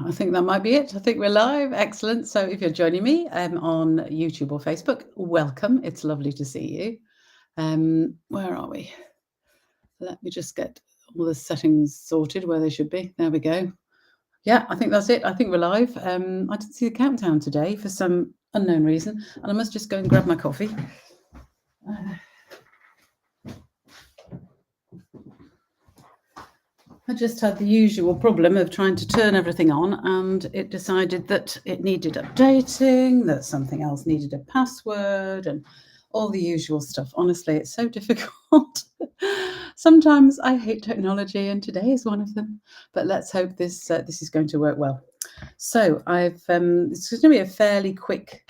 I think that might be it. I think we're live. Excellent. So if you're joining me on YouTube or Facebook, welcome. It's lovely to see you. Where are we? Let me just get all the settings sorted where they should be. There we go. Yeah, I think that's it. I think we're live. I didn't see the countdown today for some unknown reason, and I must just go and grab my coffee. I just had the usual problem of trying to turn everything on, and it decided that it needed updating, that something else needed a password, and all the usual stuff. Honestly, it's so difficult. Sometimes I hate technology, and today is one of them. But let's hope this is going to work well. So it's going to be a fairly quick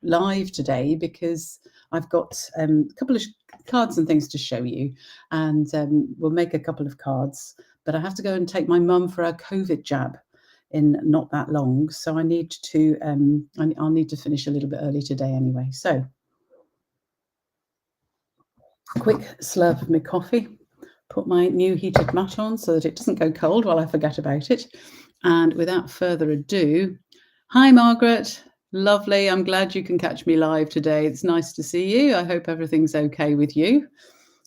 live today because I've got a couple of cards and things to show you, and we'll make a couple of cards. But I have to go and take my mum for her COVID jab in not that long, so I need to. I'll need to finish a little bit early today anyway. So, quick slurp of my coffee. Put my new heated mat on so that it doesn't go cold while I forget about it. And without further ado, hi Margaret, lovely. I'm glad you can catch me live today. It's nice to see you. I hope everything's okay with you.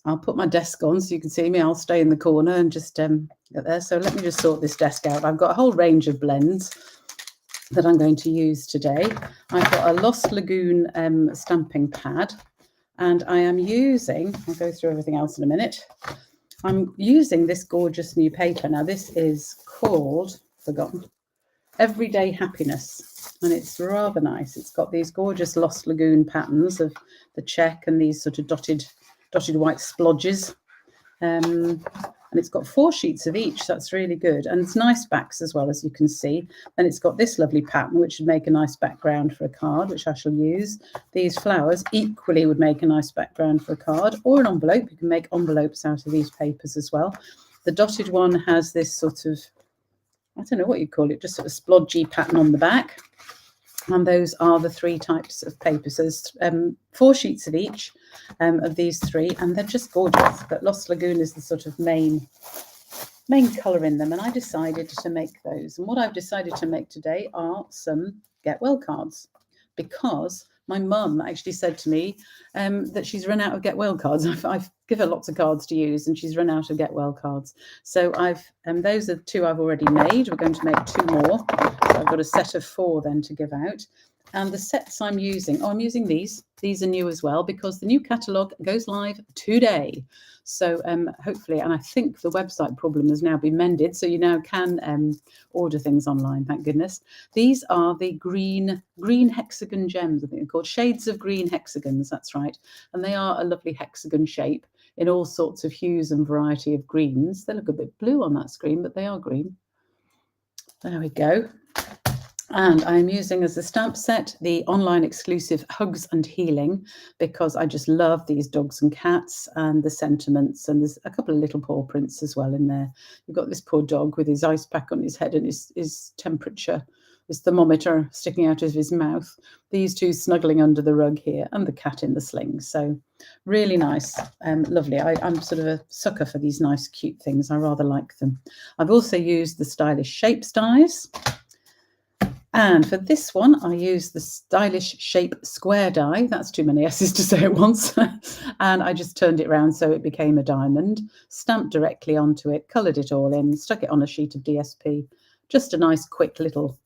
I'll put my desk on so you can see me. I'll stay in the corner and just get there. So let me just sort this desk out. I've got a whole range of blends that I'm going to use today. I've got a Lost Lagoon stamping pad, and I am using, I'll go through everything else in a minute. I'm using this gorgeous new paper. Now this is called, forgotten, Everyday Happiness, and it's rather nice. It's got these gorgeous Lost Lagoon patterns of the check and these sort of dotted white splodges, and it's got 4 sheets of each. That's really good, and it's nice backs as well, as you can see. And it's got this lovely pattern which would make a nice background for a card, which I shall use. These flowers equally would make a nice background for a card or an envelope. You can make envelopes out of these papers as well. The dotted one has this sort of, I don't know what you call it, just sort of splodgy pattern on the back. And those are the 3 types of paper. So there's 4 sheets of each of these 3, and they're just gorgeous. But Lost Lagoon is the sort of main colour in them, and I decided to make those. And what I've decided to make today are some Get Well cards, because my mum actually said to me that she's run out of Get Well cards. I've given her lots of cards to use, and she's run out of Get Well cards. So those are 2 I've already made. We're going to make 2 more. So I've got a set of 4 then to give out. And the sets I'm using, I'm using these. These are new as well, because the new catalogue goes live today. So hopefully, and I think the website problem has now been mended, so you now can order things online, thank goodness. These are the green hexagon gems, I think they're called shades of green hexagons, that's right. And they are a lovely hexagon shape in all sorts of hues and variety of greens. They look a bit blue on that screen, but they are green. There we go. And I'm using as a stamp set the online exclusive Hugs and Healing, because I just love these dogs and cats and the sentiments. And there's a couple of little paw prints as well in there. You've got this poor dog with his ice pack on his head and his temperature, his thermometer sticking out of his mouth. These 2 snuggling under the rug here, and the cat in the sling. So really nice, lovely. I'm sort of a sucker for these nice, cute things. I rather like them. I've also used the Stylish Shapes dies. And for this one, I use the Stylish Shape Square die. That's too many S's to say at once. And I just turned it around so it became a diamond, stamped directly onto it, coloured it all in, stuck it on a sheet of DSP. Just a nice, quick little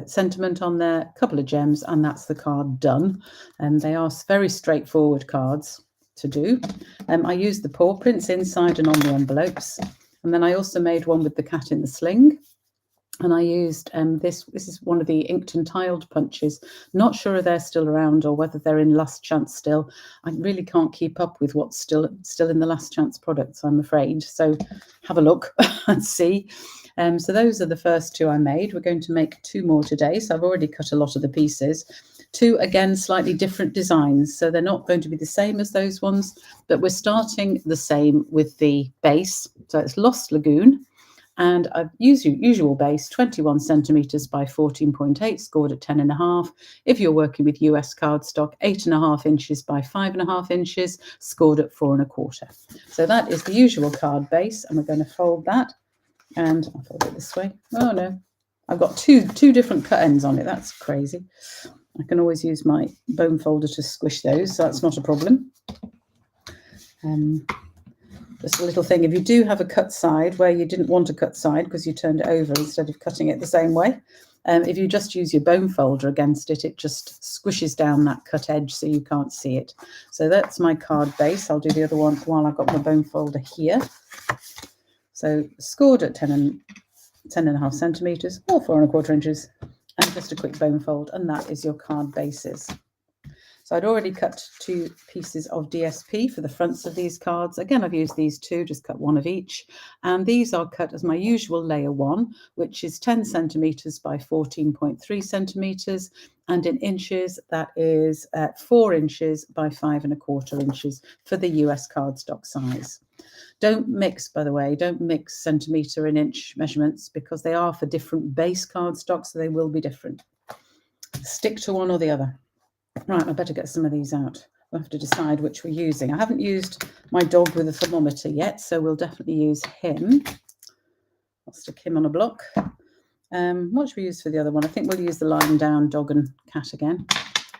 sentiment on there, a couple of gems, and that's the card done. And they are very straightforward cards to do. I used the paw prints inside and on the envelopes. And then I also made one with the cat in the sling. And I used this is one of the inked and tiled punches. Not sure if they're still around or whether they're in last chance still. I really can't keep up with what's still in the last chance products, I'm afraid. So have a look and see. So those are the first 2 I made. We're going to make 2 more today. So I've already cut a lot of the pieces. 2, again, slightly different designs. So they're not going to be the same as those ones, but we're starting the same with the base. So it's Lost Lagoon. And I've used usual base, 21 centimetres by 14.8, scored at 10.5. If you're working with US cardstock, 8.5 inches by 5.5 inches, scored at 4.25. So that is the usual card base, and we're going to fold that And I'll fold it this way. Oh no, I've got two different cut ends on it. That's crazy. I can always use my bone folder to squish those, so that's not a problem. Just a little thing, if you do have a cut side where you didn't want a cut side because you turned it over instead of cutting it the same way, if you just use your bone folder against it, it just squishes down that cut edge so you can't see it. So that's my card base. I'll do the other one while I've got my bone folder here. So scored at 10.5 centimetres or 4¼ inches, and just a quick bone fold, and that is your card bases. So I'd already cut 2 pieces of DSP for the fronts of these cards. Again, I've used these 2, just cut 1 of each. And these are cut as my usual layer 1, which is 10 centimetres by 14.3 centimetres. And in inches, that is 4 inches by 5¼ inches for the US cardstock size. Don't mix, by the way, don't mix centimetre and inch measurements because they are for different base cardstock, so they will be different. Stick to one or the other. Right, I better get some of these out. We'll have to decide which we're using. I haven't used my dog with a thermometer yet, so we'll definitely use him. I'll stick him on a block. What should we use for the other one? I think we'll use the lying down dog and cat again,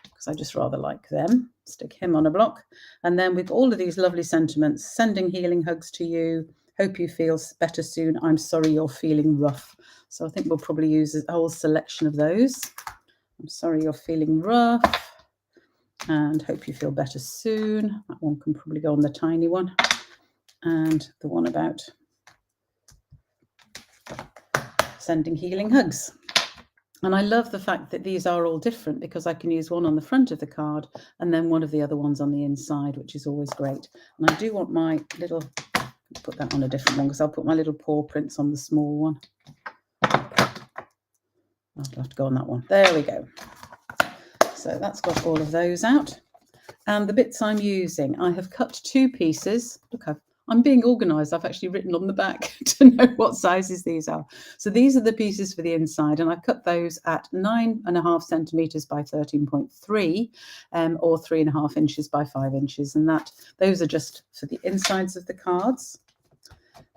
because I just rather like them. Stick him on a block. And then with all of these lovely sentiments, sending healing hugs to you. Hope you feel better soon. I'm sorry you're feeling rough. So I think we'll probably use a whole selection of those. I'm sorry you're feeling rough. And hope you feel better soon. That one can probably go on the tiny one. And the one about sending healing hugs. And I love the fact that these are all different because I can use one on the front of the card and then one of the other ones on the inside, which is always great. And I do want my little, put that on a different one because I'll put my little paw prints on the small one. I'll have to go on that one. There we go. So that's got all of those out. And the bits I'm using, I have cut 2 pieces. Look, I'm being organised. I've actually written on the back to know what sizes these are. So these are the pieces for the inside, and I've cut those at 9.5 centimetres by 13.3 or 3.5 inches by 5 inches. And those are just for the insides of the cards.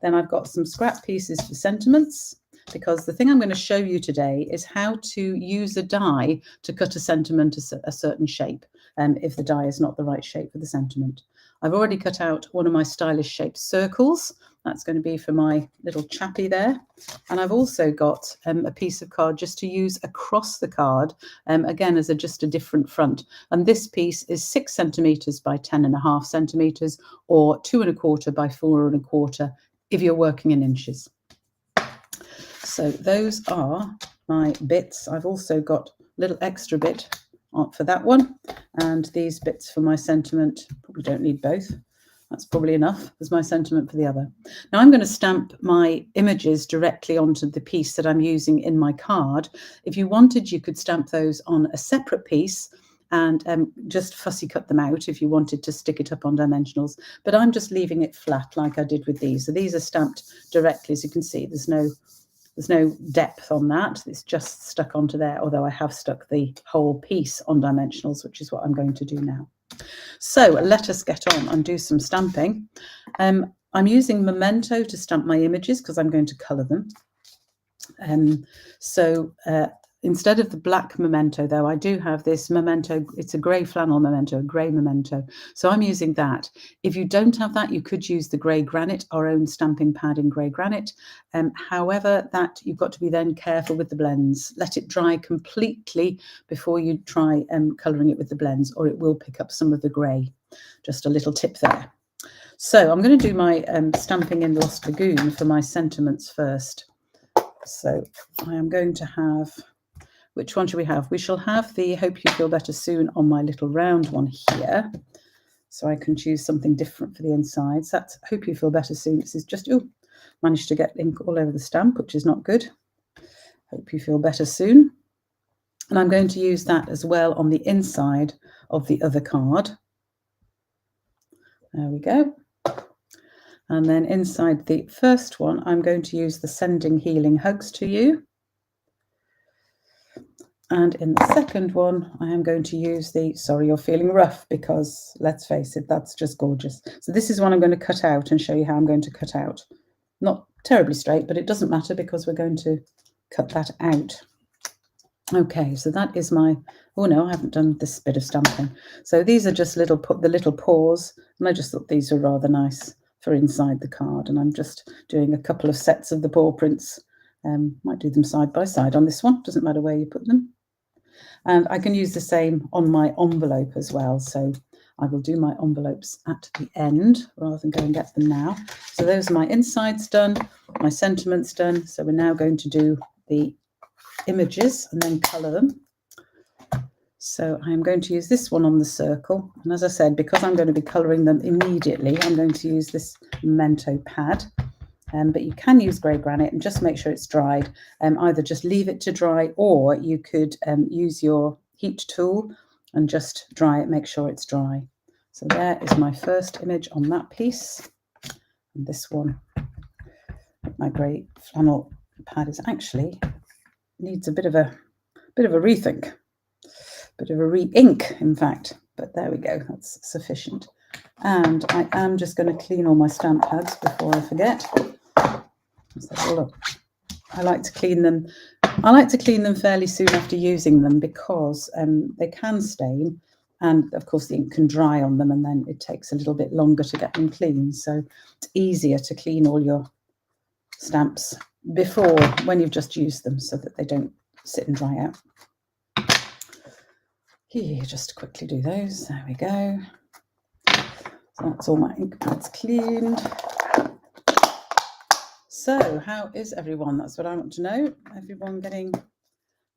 Then I've got some scrap pieces for sentiments, because the thing I'm going to show you today is how to use a die to cut a sentiment a certain shape, if the die is not the right shape for the sentiment. I've already cut out one of my stylish shaped circles. That's going to be for my little chappy there. And I've also got a piece of card just to use across the card, again, as just a different front. And this piece is 6 centimetres by 10.5 centimetres or 2¼ by 4¼ if you're working in inches. So those are my bits. I've also got a little extra bit for that one, and these bits for my sentiment. Probably don't need both. That's probably enough as my sentiment for the other. Now I'm going to stamp my images directly onto the piece that I'm using in my card. If you wanted, you could stamp those on a separate piece and just fussy cut them out if you wanted to stick it up on dimensionals. But I'm just leaving it flat like I did with these. So these are stamped directly, as you can see. There's no depth on that. It's just stuck onto there, although I have stuck the whole piece on dimensionals, which is what I'm going to do now. So let us get on and do some stamping. I'm using Memento to stamp my images because I'm going to colour them. Instead of the black Memento, though, I do have this Memento. It's a grey flannel Memento, a grey Memento. So I'm using that. If you don't have that, you could use the grey granite, our own stamping pad in grey granite. However, that you've got to be then careful with the blends. Let it dry completely before you try colouring it with the blends, or it will pick up some of the grey. Just a little tip there. So I'm going to do my stamping in Lost Lagoon for my sentiments first. So I am going to have... Which one should we have? We shall have the Hope You Feel Better Soon on my little round one here. So I can choose something different for the insides. That's Hope You Feel Better Soon. This is just, managed to get ink all over the stamp, which is not good. Hope You Feel Better Soon. And I'm going to use that as well on the inside of the other card. There we go. And then inside the first one, I'm going to use the Sending Healing Hugs to You. And in the second one, I am going to use the Sorry You're Feeling Rough, because let's face it, that's just gorgeous. So this is one I'm going to cut out and show you how I'm going to cut out. Not terribly straight, but it doesn't matter because we're going to cut that out. Okay, so that is my, oh no, I haven't done this bit of stamping. So these are just the little paws, and I just thought these were rather nice for inside the card, and I'm just doing a couple of sets of the paw prints. Might do them side by side on this one, doesn't matter where you put them. And I can use the same on my envelope as well. So I will do my envelopes at the end rather than go and get them now. So those are my insides done, my sentiments done. So we're now going to do the images and then colour them. So I'm going to use this one on the circle. And as I said, because I'm going to be colouring them immediately, I'm going to use this Memento pad. But you can use grey granite and just make sure it's dried. Either just leave it to dry, or you could use your heat tool and just dry it, make sure it's dry. So there is my first image on that piece. And this one, my grey flannel pad, is actually needs a bit of a rethink, bit of a re-ink, in fact. But there we go, that's sufficient. And I am just going to clean all my stamp pads before I forget. So look, I like to clean them. I like to clean them fairly soon after using them because they can stain, and of course the ink can dry on them, and then it takes a little bit longer to get them clean. So it's easier to clean all your stamps before, when you've just used them, so that they don't sit and dry out. Here, just quickly do those. There we go. So that's all my ink pads cleaned. So how is everyone? That's what I want to know. Everyone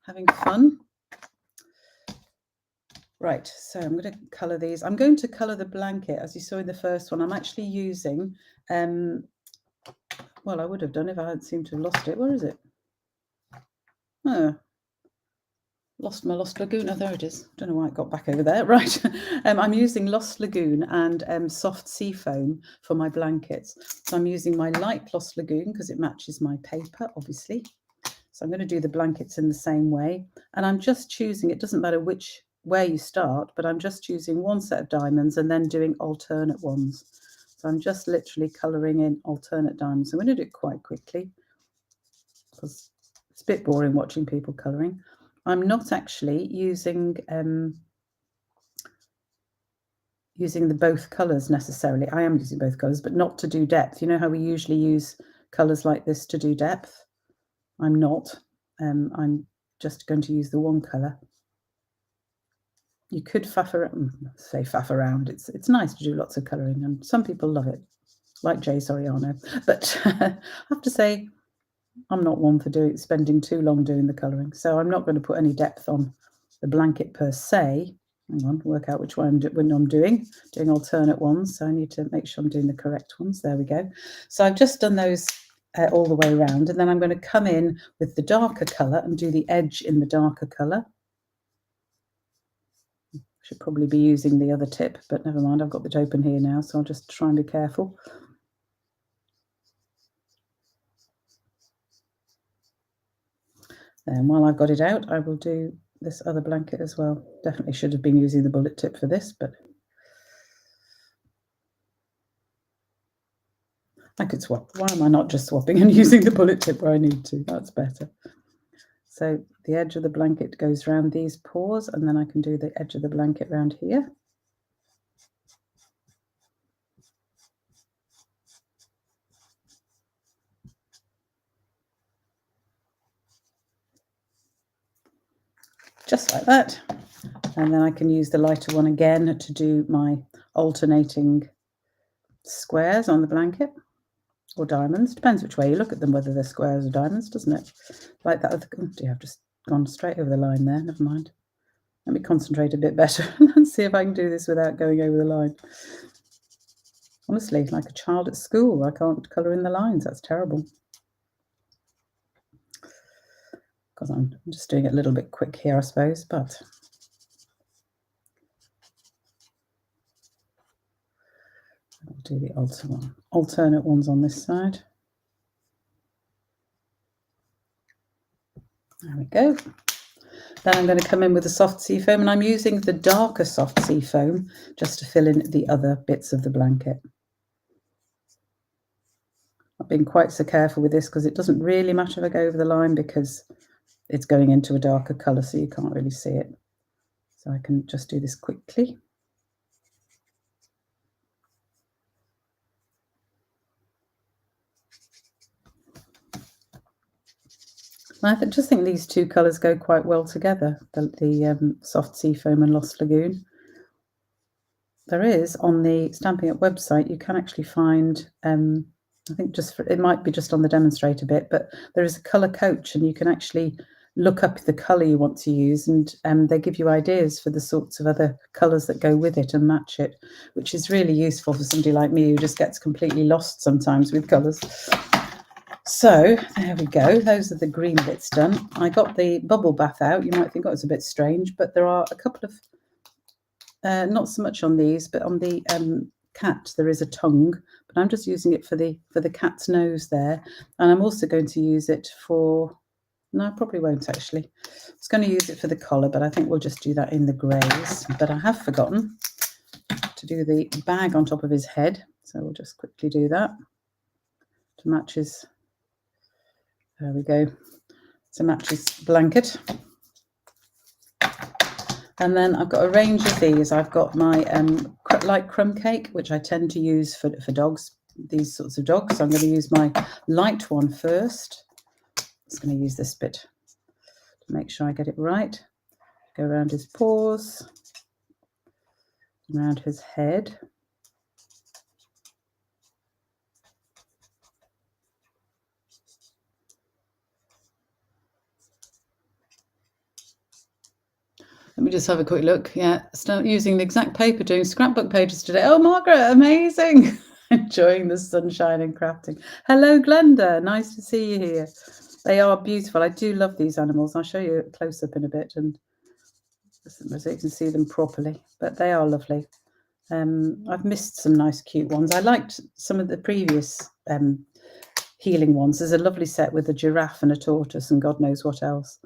having fun? Right, so I'm going to colour these. I'm going to colour the blanket, as you saw in the first one. I'm actually using, well, I would have done if I hadn't seemed to have lost it. Where is it? Oh, lost my Lost Lagoon. Oh, there it is. Don't know why it got back over there. Right. I'm using Lost Lagoon and soft sea foam for my blankets. So I'm using my light Lost Lagoon because it matches my paper, obviously. So I'm going to do the blankets in the same way. And I'm just choosing, it doesn't matter where you start, but I'm just choosing one set of diamonds and then doing alternate ones. So I'm just literally colouring in alternate diamonds. I'm going to do it quite quickly because it's a bit boring watching people colouring. I'm not actually using the both colours necessarily. I am using both colours, but not to do depth. You know how we usually use colours like this to do depth? I'm not. I'm just going to use the one colour. You could faff around. It's nice to do lots of colouring, and some people love it, like Jay Soriano. But I have to say, I'm not one for spending too long doing the colouring, so I'm not going to put any depth on the blanket per se. Hang on, work out which one I'm doing alternate ones, so I need to make sure I'm doing the correct ones. There we go. So I've just done those all the way around, and then I'm going to come in with the darker colour and do the edge in the darker colour. Should probably be using the other tip, but never mind, I've got it open here now, so I'll just try and be careful. And while I've got it out, I will do this other blanket as well. Definitely should have been using the bullet tip for this, but I could swap. Why am I not just swapping and using the bullet tip where I need to? That's better. So the edge of the blanket goes around these paws, and then I can do the edge of the blanket around here. Just like that. And then I can use the lighter one again to do my alternating squares on the blanket, or diamonds. Depends which way you look at them, whether they're squares or diamonds, doesn't it? Like that other, oh dear, I've just gone straight over the line there. Never mind. Let me concentrate a bit better and see if I can do this without going over the line. Honestly, like a child at school, I can't colour in the lines. That's terrible. Because I'm just doing it a little bit quick here, I suppose, but I'll do the alternate ones on this side. There we go. Then I'm going to come in with the soft sea foam, and I'm using the darker soft sea foam just to fill in the other bits of the blanket. Not being quite so careful with this because it doesn't really matter if I go over the line because it's going into a darker colour, so you can't really see it. So I can just do this quickly. I just think these two colours go quite well together, the soft sea foam and Lost Lagoon. There is, on the Stampin' Up website, you can actually find, I think it might be just on the demonstrator bit, but there is a colour coach and you can actually look up the colour you want to use, and they give you ideas for the sorts of other colours that go with it and match it, which is really useful for somebody like me who just gets completely lost sometimes with colours. So there we go. Those are the green bits done. I got the bubble bath out. You might think, oh, it's a bit strange, but there are a couple of, not so much on these, but on the cat there is a tongue, but I'm just using it for the cat's nose there, and I'm also going to use it for, no, I probably won't actually. I was going to use it for the collar, but I think we'll just do that in the greys. But I have forgotten to do the bag on top of his head, so we'll just quickly do that to match his, there we go, to match his blanket. And then I've got a range of these. I've got my light crumb cake, which I tend to use for dogs, these sorts of dogs. So I'm going to use my light one first. Just going to use this bit to make sure I get it right. Go around his paws, around his head. Let me just have a quick look. Yeah, start using the exact paper, doing scrapbook pages today. Oh, Margaret, amazing. Enjoying the sunshine and crafting. Hello, Glenda. Nice to see you here. They are beautiful. I do love these animals. I'll show you a close-up in a bit and so you can see them properly. But they are lovely. I've missed some nice, cute ones. I liked some of the previous healing ones. There's a lovely set with a giraffe and a tortoise and God knows what else.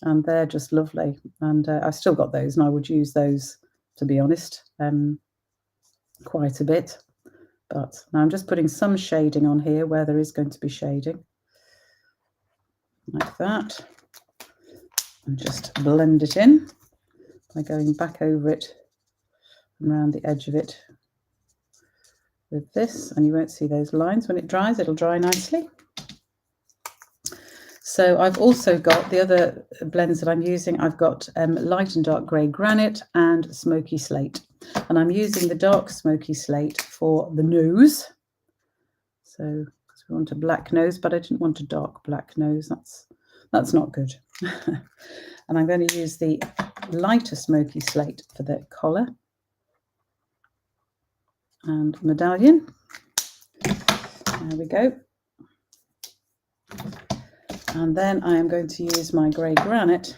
And they're just lovely. And I've still got those, and I would use those, to be honest, quite a bit. But now I'm just putting some shading on here where there is going to be shading, like that. And just blend it in by going back over it and around the edge of it with this. And you won't see those lines when it dries. It'll dry nicely. So I've also got the other blends that I'm using. I've got light and dark grey granite and smoky slate. And I'm using the dark smoky slate for the nose. So because we want a black nose, but I didn't want a dark black nose. That's not good. And I'm going to use the lighter smoky slate for the collar and medallion. There we go. And then I am going to use my grey granite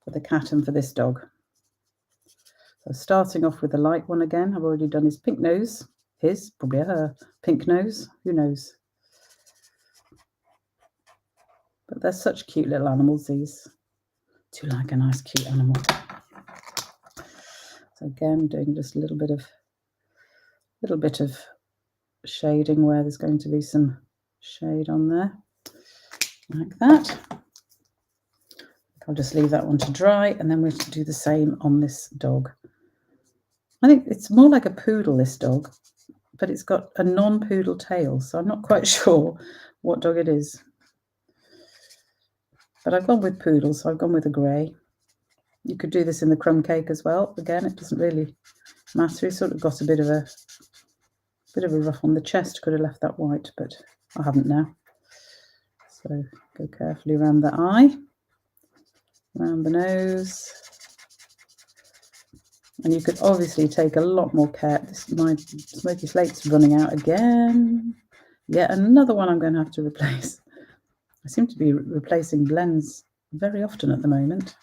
for the cat and for this dog. So starting off with the light one again. I've already done his pink nose. His, probably her, pink nose. Who knows? But they're such cute little animals, these. Do like a nice cute animal. So again, doing just a little bit of shading where there's going to be some shade on there. Like that. I'll just leave that one to dry, and then we'll do the same on this dog. I think it's more like a poodle, this dog, but it's got a non-poodle tail, so I'm not quite sure what dog it is. But I've gone with poodle, so I've gone with a grey. You could do this in the crumb cake as well. Again, it doesn't really matter. He's sort of got a bit of a ruff on the chest. Could have left that white, but I haven't now. So go carefully around the eye, around the nose. And you could obviously take a lot more care. My smoky slate's running out again. Yet another one I'm going to have to replace. I seem to be replacing blends very often at the moment.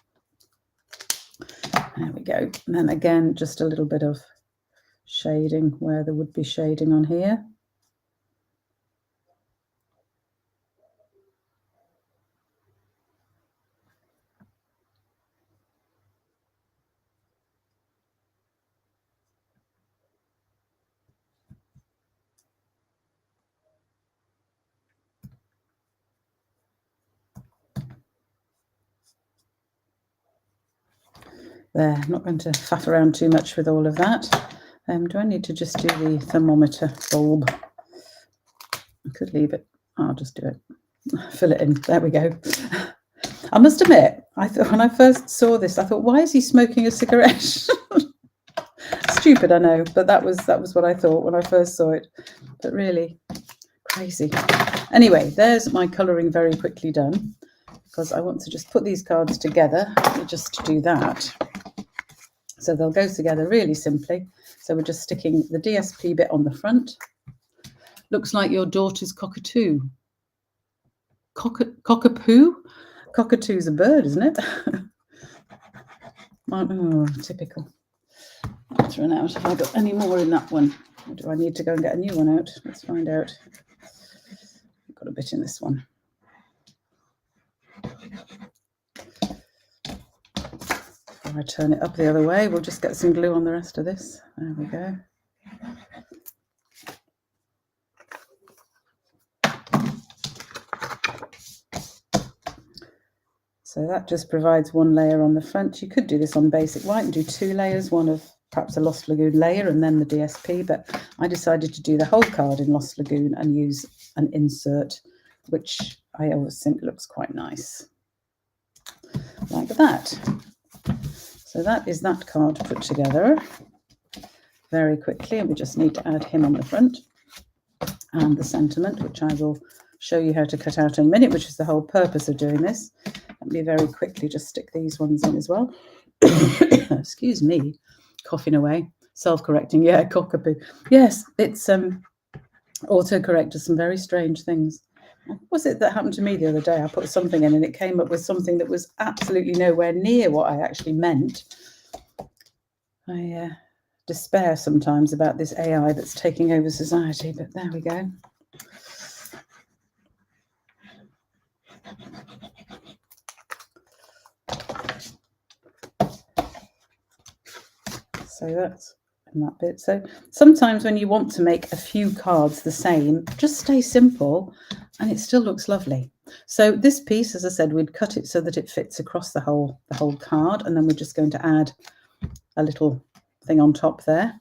There we go. And then again, just a little bit of shading where there would be shading on here. There, I'm not going to faff around too much with all of that. Do I need to just do the thermometer bulb? I could leave it. I'll just do it. Fill it in. There we go. I must admit, I thought when I first saw this, I thought, why is he smoking a cigarette? Stupid, I know, but that was what I thought when I first saw it. But really, crazy. Anyway, there's my colouring very quickly done, because I want to just put these cards together. Let me just do that. So they'll go together really simply. So we're just sticking the DSP bit on the front. Looks like your daughter's cockatoo. Cockapoo? Cockatoo's a bird, isn't it? Oh, typical. Let's run out. Have I got any more in that one? Or do I need to go and get a new one out? Let's find out. I've got a bit in this one. If I turn it up the other way, we'll just get some glue on the rest of this. There we go. So that just provides one layer on the front. You could do this on basic white and do 2 layers, one of perhaps a Lost Lagoon layer and then the DSP, but I decided to do the whole card in Lost Lagoon and use an insert, which I always think looks quite nice. Like that. So that is that card put together very quickly, and we just need to add him on the front and the sentiment, which I will show you how to cut out in a minute, which is the whole purpose of doing this. Let me very quickly just stick these ones in as well. Excuse me, coughing away, self-correcting. Yeah, cockapoo. Yes, it's autocorrect does some very strange things. What was it that happened to me the other day? I put something in and it came up with something that was absolutely nowhere near what I actually meant. I despair sometimes about this AI that's taking over society, but there we go. So that's in that bit. So sometimes when you want to make a few cards the same, just stay simple and it still looks lovely. So this piece, as I said, we'd cut it so that it fits across the whole card, and then we're just going to add a little thing on top there.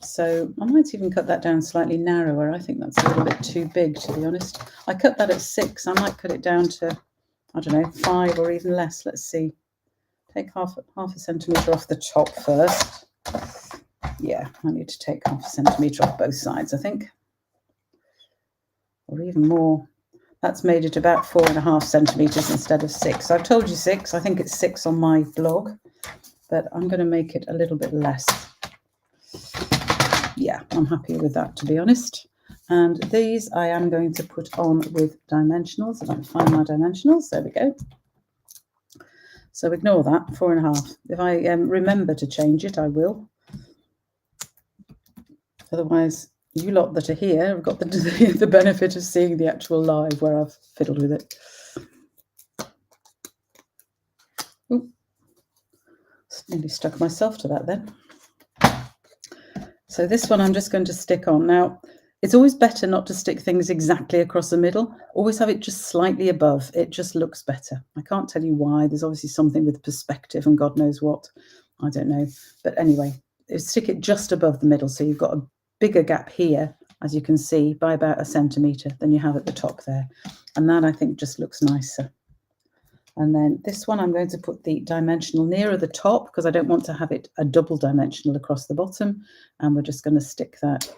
So I might even cut that down slightly narrower. I think that's a little bit too big, to be honest. I cut that at 6. I might cut it down to, I don't know, 5 or even less. Let's see. Take half a centimetre off the top first. Yeah, I need to take half a centimetre off both sides, I think. Or even more. That's made it about 4.5 centimetres instead of 6. So I've told you 6. I think it's 6 on my blog, but I'm going to make it a little bit less. Yeah, I'm happy with that, to be honest. And these I am going to put on with dimensionals. If I can find my dimensionals, there we go. So ignore that, 4.5. If I remember to change it, I will. Otherwise, you lot that are here have got the benefit of seeing the actual live where I've fiddled with it. Ooh, nearly stuck myself to that then. So this one I'm just going to stick on. Now, it's always better not to stick things exactly across the middle. Always have it just slightly above. It just looks better. I can't tell you why. There's obviously something with perspective and God knows what. I don't know. But anyway, stick it just above the middle. So you've got a bigger gap here, as you can see, by about 1 centimetre than you have at the top there. And that, I think, just looks nicer. And then this one, I'm going to put the dimensional nearer the top because I don't want to have it a double dimensional across the bottom. And we're just going to stick that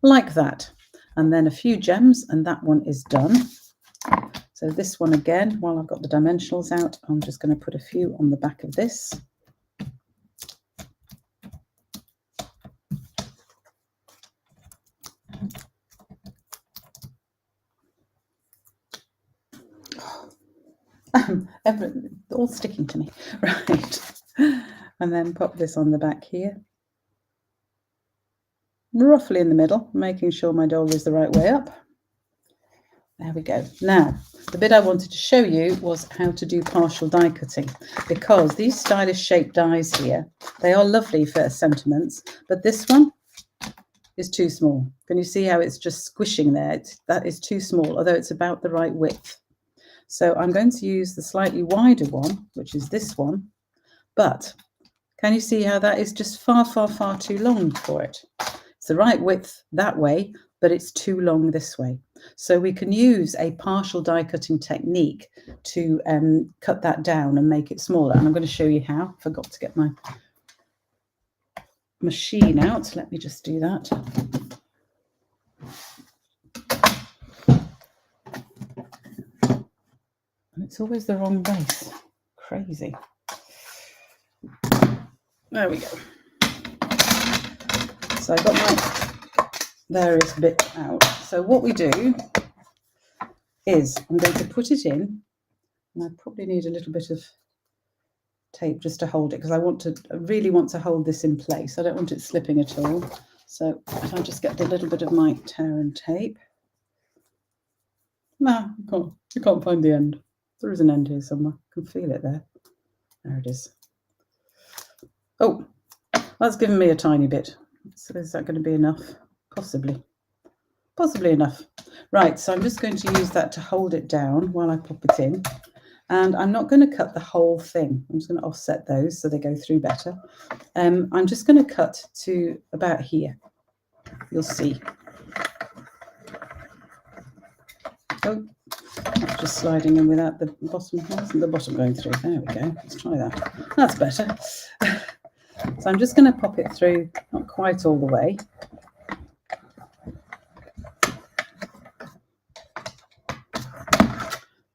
like that. And then a few gems, and that one is done. So this one again, while I've got the dimensionals out, I'm just going to put a few on the back of this. All sticking to me. Right. And then pop this on the back here. Roughly in the middle, making sure my dog is the right way up. There we go. Now, the bit I wanted to show you was how to do partial die cutting, because these stylish shaped dies here, they are lovely for sentiments, but this one is too small. Can you see how it's just squishing there? That is too small, although it's about the right width. So I'm going to use the slightly wider one, which is this one, But can you see how that is just far, far, far too long for it? It's the right width that way, but it's too long this way. So we can use a partial die cutting technique to cut that down and make it smaller. And I'm going to show you how. Forgot to get my machine out. Let me just do that. And it's always the wrong base. Crazy. There we go. So I got my various bits out. So what we do is I'm going to put it in, and I probably need a little bit of tape just to hold it, because I really want to hold this in place. I don't want it slipping at all. So if I just get a little bit of my tear and tape. No, I can't find the end. There is an end here somewhere. I can feel it there. There it is. Oh, that's given me a tiny bit. So is that going to be enough? Possibly enough. Right, so I'm just going to use that to hold it down while I pop it in. And I'm not going to cut the whole thing. I'm just going to offset those so they go through better. I'm just going to cut to about here. You'll see. Oh, that's just sliding in without the bottom. Isn't the bottom going through? There we go. Let's try that. That's better. So I'm just going to pop it through, not quite all the way.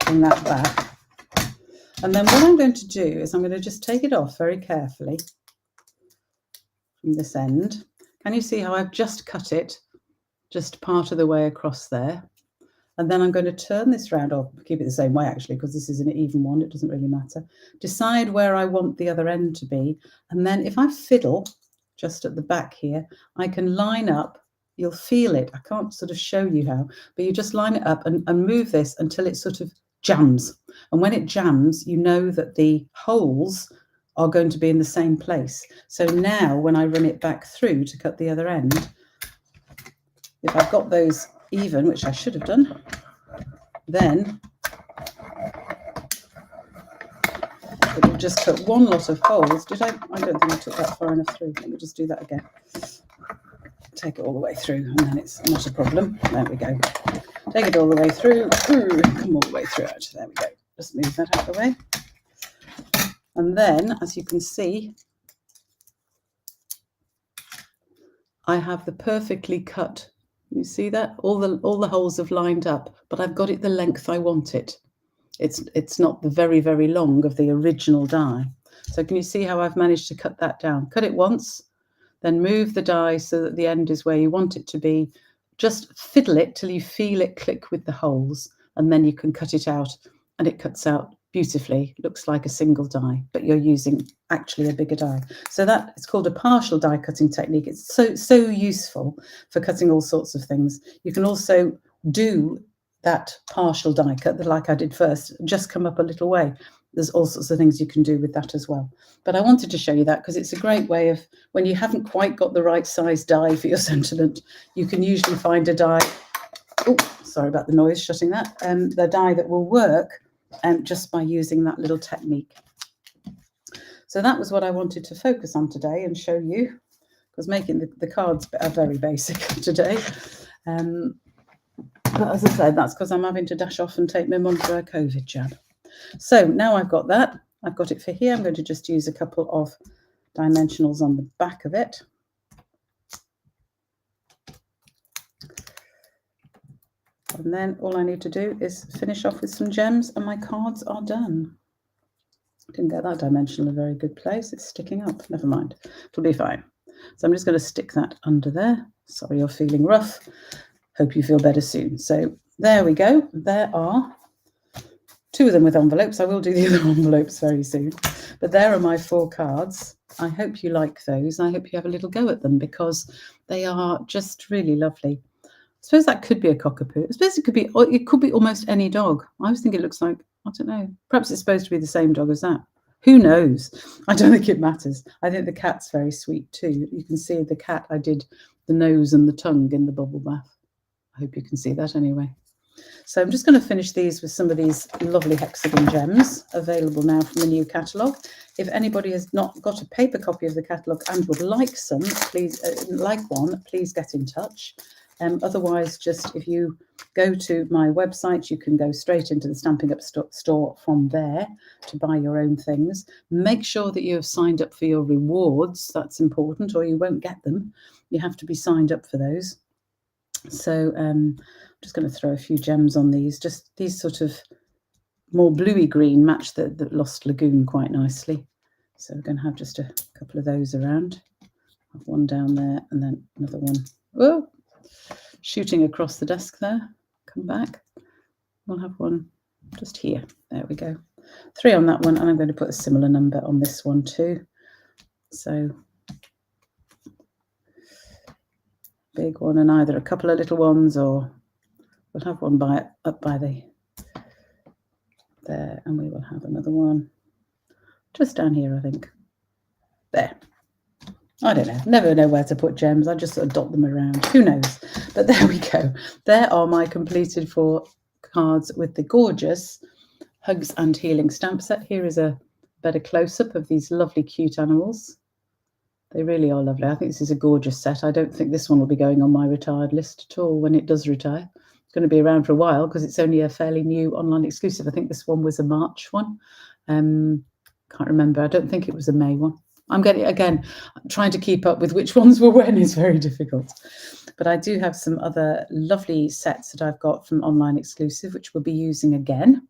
Bring that back. And then what I'm going to do is I'm going to just take it off very carefully from this end. Can you see how I've just cut it just part of the way across there? And then I'm going to turn this round, or keep it the same way actually, because this is an even one, it doesn't really matter. Decide where I want the other end to be. And then if I fiddle just at the back here, I can line up, you'll feel it. I can't sort of show you how, but you just line it up and move this until it sort of jams. And when it jams, you know that the holes are going to be in the same place. So now when I run it back through to cut the other end, if I've got those even, which I should have done, then it will just cut one lot of holes. I don't think I took that far enough through. Let me just do that again. Take it all the way through, and then it's not a problem. There we go. Take it all the way through. Come all the way through it. There we go. Just move that out of the way. And then, as you can see, I have the perfectly cut. You see that? All the holes have lined up, but I've got it the length I want it. It's not the very, very long of the original die. So can you see how I've managed to cut that down? Cut it once, then move the die so that the end is where you want it to be. Just fiddle it till you feel it click with the holes, and then you can cut it out, and it cuts out beautifully. It looks like a single die, but you're using actually a bigger die. So that it's called a partial die cutting technique. It's so useful for cutting all sorts of things. You can also do that partial die cut like I did first, just come up a little way. There's all sorts of things you can do with that as well. But I wanted to show you that because it's a great way of, when you haven't quite got the right size die for your sentiment, you can usually find a die. Oh, sorry about the noise, shutting that. The die that will work just by using that little technique. So that was what I wanted to focus on today and show you, because making the cards are very basic today. But as I said, that's because I'm having to dash off and take my mum for a COVID jab. So now I've got that. I've got it for here. I'm going to just use a couple of dimensionals on the back of it. And then all I need to do is finish off with some gems and my cards are done. Didn't get that dimensional in a very good place. It's sticking up. Never mind. It'll be fine. So I'm just going to stick that under there. Sorry you're feeling rough. Hope you feel better soon. So there we go. There are 2 of them with envelopes. I will do the other envelopes very soon. But there are my 4 cards. I hope you like those. I hope you have a little go at them because they are just really lovely. I suppose that could be a cockapoo. I suppose it could be almost any dog. I always think it looks like, I don't know, perhaps it's supposed to be the same dog as that. Who knows? I don't think it matters. I think the cat's very sweet too. You can see the cat, I did the nose and the tongue in the bubble bath. I hope you can see that anyway. So I'm just going to finish these with some of these lovely hexagon gems available now from the new catalogue. If anybody has not got a paper copy of the catalogue and would like some, please please get in touch. Otherwise, just if you go to my website, you can go straight into the Stampin' Up store from there to buy your own things. Make sure that you have signed up for your rewards. That's important, or you won't get them. You have to be signed up for those. So I'm just going to throw a few gems on these. Just these sort of more bluey green match the Lost Lagoon quite nicely. So we're going to have just a couple of those around. Have one down there and then another one. Whoa! Shooting across the desk there. Come back. We'll have one just here. There we go. 3 on that one, and I'm going to put a similar number on this one too. So big one and either a couple of little ones, or we'll have one up by there, and we will have another one just down here, I think. There. I don't know. Never know where to put gems. I just sort of dot them around. Who knows? But there we go. There are my completed 4 cards with the gorgeous Hugs and Healing stamp set. Here is a better close-up of these lovely, cute animals. They really are lovely. I think this is a gorgeous set. I don't think this one will be going on my retired list at all when it does retire. It's going to be around for a while because it's only a fairly new online exclusive. I think this one was a March one. Can't remember. I don't think it was a May one. I'm trying to keep up with which ones were when is very difficult. But I do have some other lovely sets that I've got from online exclusive, which we'll be using again.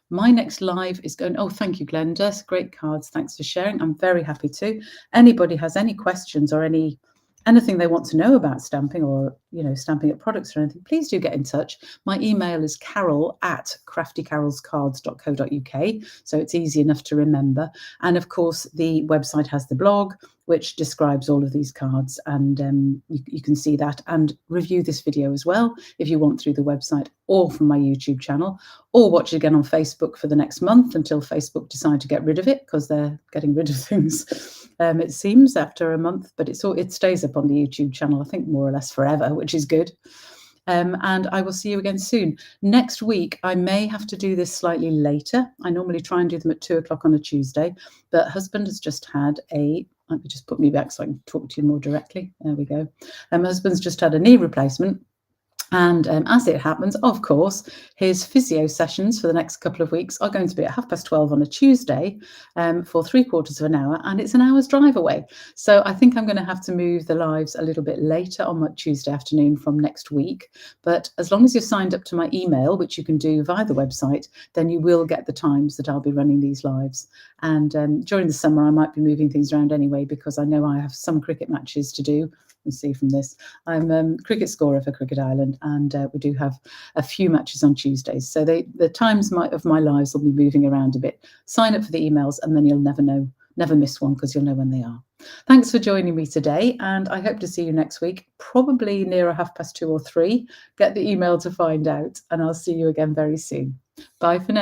My next live is going, oh, thank you, Glenda. Great cards. Thanks for sharing. I'm very happy to. Anybody has any questions or anything they want to know about stamping, or, Stampin' Up products or anything, please do get in touch. My email is carol@craftycarolscards.co.uk, so it's easy enough to remember. And of course, the website has the blog, which describes all of these cards, and you can see that and review this video as well if you want, through the website or from my YouTube channel, or watch it again on Facebook for the next month until Facebook decide to get rid of it, because they're getting rid of things, it seems, after a month. But it stays up on the YouTube channel, I think, more or less forever, which is good. And I will see you again soon. Next week, I may have to do this slightly later. I normally try and do them at 2 o'clock on a Tuesday, but husband has just had let me just put me back so I can talk to you more directly. There we go. Husband's just had a knee replacement. And as it happens, of course, his physio sessions for the next couple of weeks are going to be at 12:30 on a Tuesday for 3/4 of an hour, and it's an hour's drive away. So I think I'm going to have to move the lives a little bit later on my Tuesday afternoon from next week. But as long as you're signed up to my email, which you can do via the website, then you will get the times that I'll be running these lives. And during the summer, I might be moving things around anyway, because I know I have some cricket matches to do. See from this, I'm cricket scorer for Cricket Island, and we do have a few matches on Tuesdays, so the times of my lives will be moving around a bit. Sign up for the emails, and then you'll never miss one, because you'll know when they are. Thanks for joining me today, and I hope to see you next week, probably nearer 2:30 or 3. Get the email to find out, and I'll see you again very soon. Bye for now.